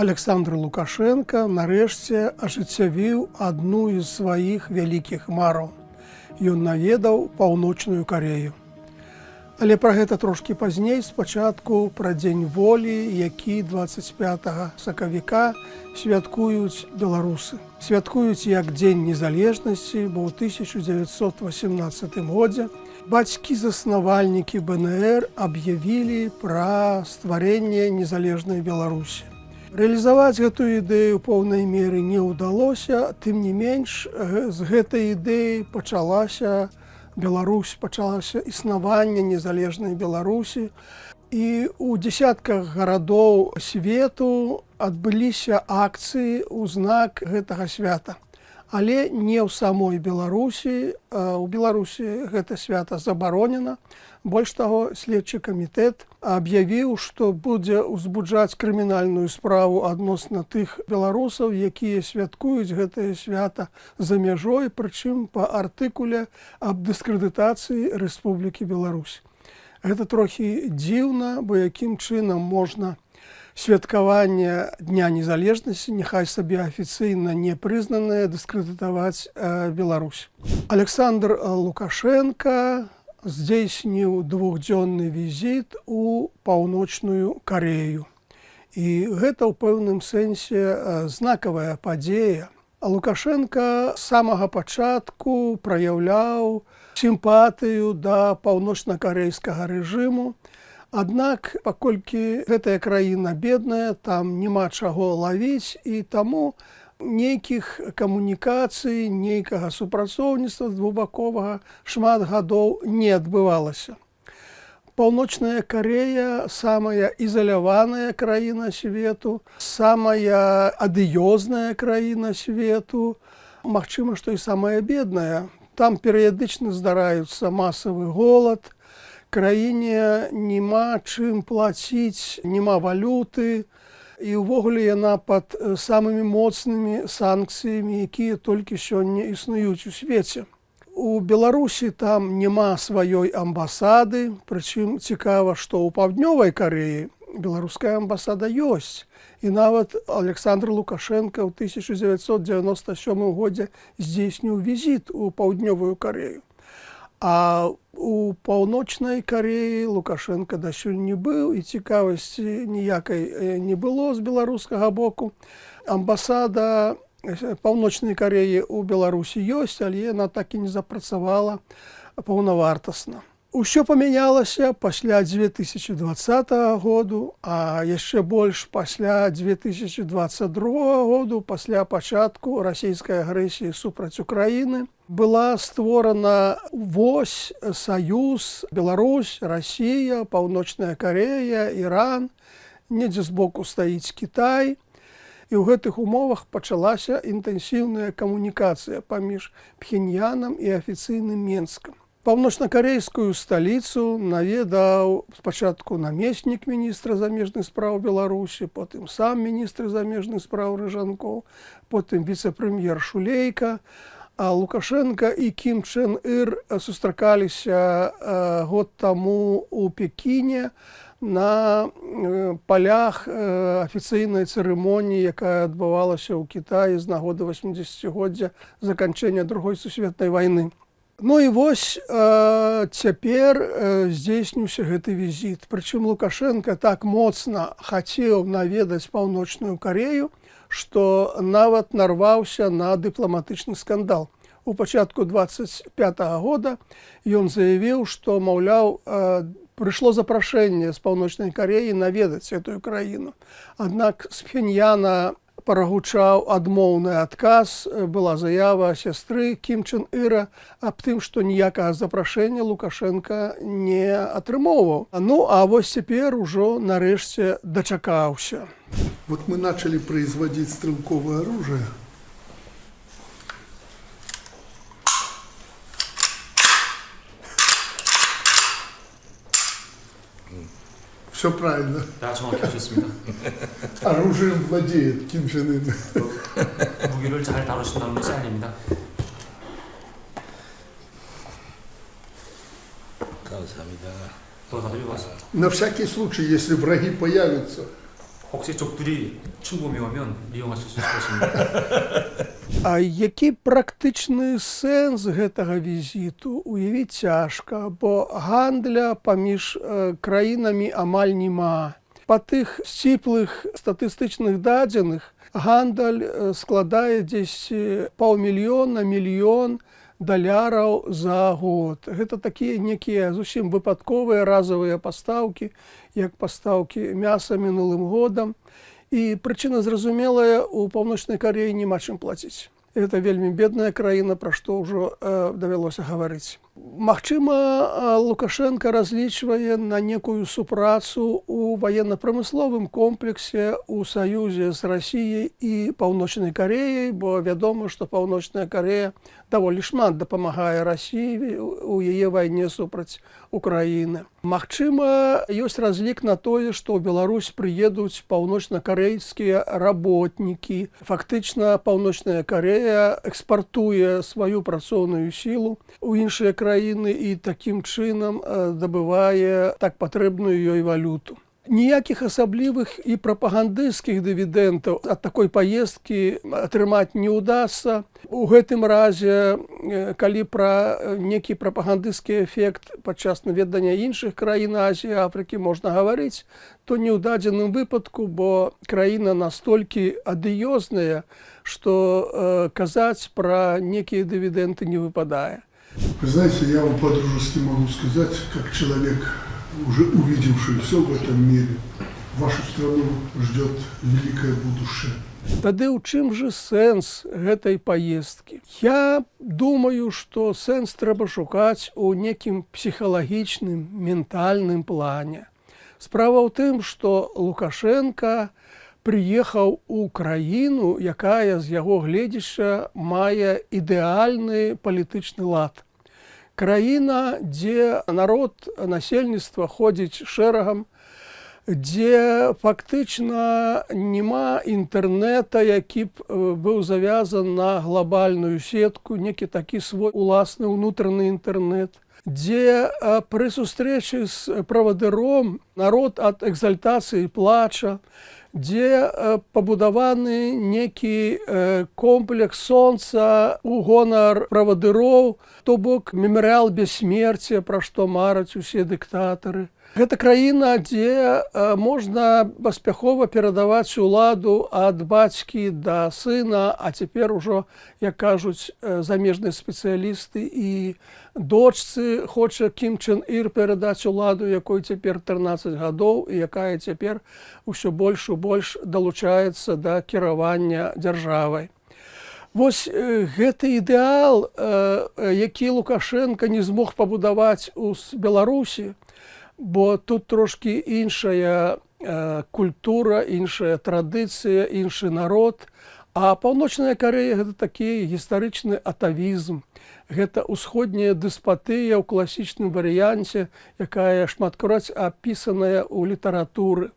Александр Лукашенко нарэшце ажыццявіў адну з сваіх вялікіх мараў. Ён наведаў Паўночную Карею. Але пра гэта трошкі пазней, спачатку пра дзень волі, які 25 сакавіка святкуюць беларусы. Святкуюць як дзень незалежнасці, бо ў 1918 годзе бацькі-заснавальнікі БНР аб'явілі пра стварэнне незалежнай Беларусі. Рэалізаваць гэтую ідэю ў поўнай меры не ўдалося, тым не менш, з гэтай ідэі пачалася Беларусь, пачалася існаванне незалежнай Беларусі. І ў дзесятках гарадоў свету адбыліся акцыі ў знак гэтага свята. Але не ў самой Беларусі. У Беларусі гэта свята забаронена. Больш таго, следчы камітэт аб'явіў, што будзе ўзбуджаць крымінальную справу адносна тых беларусаў, якія святкуюць гэтае свята за мяжой, прычым па артыкуле аб дыскрэдытацыі Рэспублікі Беларусь. Гэта трохі дзіўна, бо якім чынам можна святкаванне Дня незалежнасці, няхай сабе афіцыйна не прызнанае, дыскрэдытаваць Беларусь. Александр Лукашенко здзейсніў двухдзённы візіт у Паўночную Карею. І гэта ў пэўным сэнсе знакавая падзея. Лукашенко з самага пачатку праяўляў сімпатыю да паўночна-карэйскага рэжыму. Аднак, паколькі гэтая краіна бедная, там няма чаго лавіць, і таму нейкіх камунікацый, нейкага супрацоўніцтва двухбаковага шмат гадоў не адбывалася. Паўночная Карея самая ізаляваная краіна свету, самая адыёзная краіна свету, магчыма, што і самая бедная. Там перыядычна здараюцца масавы голад, краіне няма чым плаціць, няма валюты, і ўвогуле яна пад самымі моцнымі санкцыямі, якія толькі сёння існуюць у свеце. У Беларусі там няма сваёй амбасады, прычым цікава, што ў Паўднёвай Кареі беларуская амбасада ёсць. І нават Александр Лукашенко ў 1997 годзе здзейсніў візіт у Паўднёвую Карею. А у Паўночнай Кареі Лукашенко дасюль не быў, і цікавасці ніякай не было з беларускага боку. Амбасада Паўночнай Кареі ў Беларусі ёсць, але яна так і не запрацавала паўнавартасна. Усё памянялася пасля 2020 году, а яшчэ больш пасля 2022 году, пасля пачатку расійскай агрэсіі супраць Украіны. Была створана вось саюз Беларусь, Расія, Паўночная Карея, Іран, недзе збоку стаіць Кітай. І ў гэтых умовах пачалася інтэнсіўная камунікацыя паміж Пхеньянам і афіцыйным Менскам. Паўночна-карейскую сталіцу наведаў спачатку намеснік міністра замежных спраў Беларусі, потым сам міністр замежных спраў Рыжанкоў, потым віцэ-прэм'ер Шулейка. А Лукашенко і Кім Чен Ір сустракаліся год таму ў Пекіне на палях афіцыйнай цырымоніі, якая адбывалася ў Кітаі з нагоды 80-годдзя заканчэння Другой сусветнай вайны. Ну і вось цяпер здзейсніўся гэты візіт. Прычым Лукашенко так моцна хацеў наведаць Паўночную Карею, што нават нарваўся на дыпламатычны скандал. У пачатку 25 года ён заявіў, што, маўляў, прыйшло запрашэнне з Паўночнай Кареі наведаць гэтую краіну. Аднак з Пхеньяна прагучаў адмоўны адказ, была заява сястры Кім Чен Іра аб тым, што ніякага запрашэння Лукашенко не атрымоўваў. Ну, а вось цяпер ужо нарэшце дачакаўся. Вот мы начали производить стрелковое оружие. Все правильно. 다 정확히 하셨습니다. Оружием владеет Ким Чен Ын. 무기를 잘 다루신다는 것이 아닙니다. 감사합니다. благодарю вас. На всякий случай, если враги появятся, 혹시 족들이 충고명하면 이용하실 수 있을 것입니다. А які практычны сэнс гэтага візіту уявіць цяжка, бо гандля паміж краінамі амаль няма. Па тых сціплых статыстычных дадзеных гандаль складае дзесь паўмільёна, мільён даляраў за год. Гэта такія некія зусім выпадковыя разавыя пастаўкі, як пастаўкі мяса мінулым годам. І прычына зразумелая, у Паўночнай Кареі няма чым плаціць. Гэта вельмі бедная краіна, пра што ўжо давялося гаварыць. Магчыма, Лукашенко разлічвае на некую супрацу ў ваенна-прамысловым комплексе ў саюзе з Расіяй і Паўночнай Кареяй, бо вядома, што Паўночная Карея даволі шмат дапамагае Расіі ў яе вайне супраць Украіны. Магчыма, ёсць разлік на тое, што ў Беларусь прыедуць паўночнакарэйскія работнікі. Фактычна, Паўночная Карея экспартуе сваю працоўную сілу ў іншыя краіны і такім чынам дабывае так патрэбную ёй валюту. Ніякіх асаблівых і прапагандысцкіх дывідэнтаў ад такой паездкі атрымаць не ўдасца. У гэтым разе, калі пра некі прапагандысцкі эфект падчас наведання іншых краін Азіі, Афрыкі можна гаварыць, то не ў дадзеным выпадку, бо краіна настолькі адыёзная, што казаць пра некія дывідэнты не выпадае. Вы знаете, я вам по-дружески могу сказать, как человек, уже увидевший все в этом мире, вашу страну ждет великое будущее. Тады ў чым жа сэнс гэтай паездкі? Я думаю, што сэнс трэба шукаць у некім псіхалагічным, ментальным плане. Справа ў тым, што Лукашенко прыехаў у краіну, якая з яго гледзяча мае ідэальны палітычны лад. Краіна, дзе народ, насельніцтва ходзіць шэрагам, дзе фактычна няма інтэрнэта, які б быў завязан на глобальную сетку, некі такі свой уласны ўнутраны інтэрнэт, дзе пры сустрэчы з правадыром народ ад экзальтацыі плача, дзе пабудаваны некі комплекс сонца ў гонар правадыроў, то бок мемарыял бессмерця, пра што мараць усе дыктатары. Гэта краіна, дзе можна паспяхова перадаваць уладу ад бацькі да сына, а цяпер ужо, як кажуць замежныя спецыялісты, і дочцы хоча Кім Чен Ір перадаць уладу, якой цяпер 13 гадоў, і якая цяпер усё больш і больш далучаецца да кіравання дзяржавай. Вось гэты ідэал, які Лукашенко не змог пабудаваць у Беларусі, бо тут трошкі іншая культура, іншая традыцыя, іншы народ. А Паўночная Карея – гэта такі гістарычны атавізм. Гэта ўсходняя дэспатыя ў класічным варыянце, якая шматкроць апісаная ў літаратуры.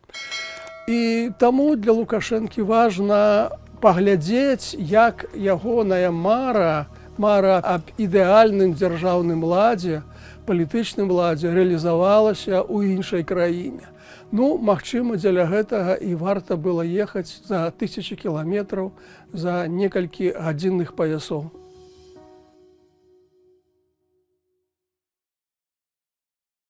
І таму для Лукашэнкі важна паглядзець, як ягоная мара аб ідэальным дзяржаўным ладзе, палітычным ладзе рэалізавалася ў іншай краіне. Ну, магчыма, дзеля гэтага і варта было ехаць за 1000 кіламетраў, за некалькі гадзінных паясоў.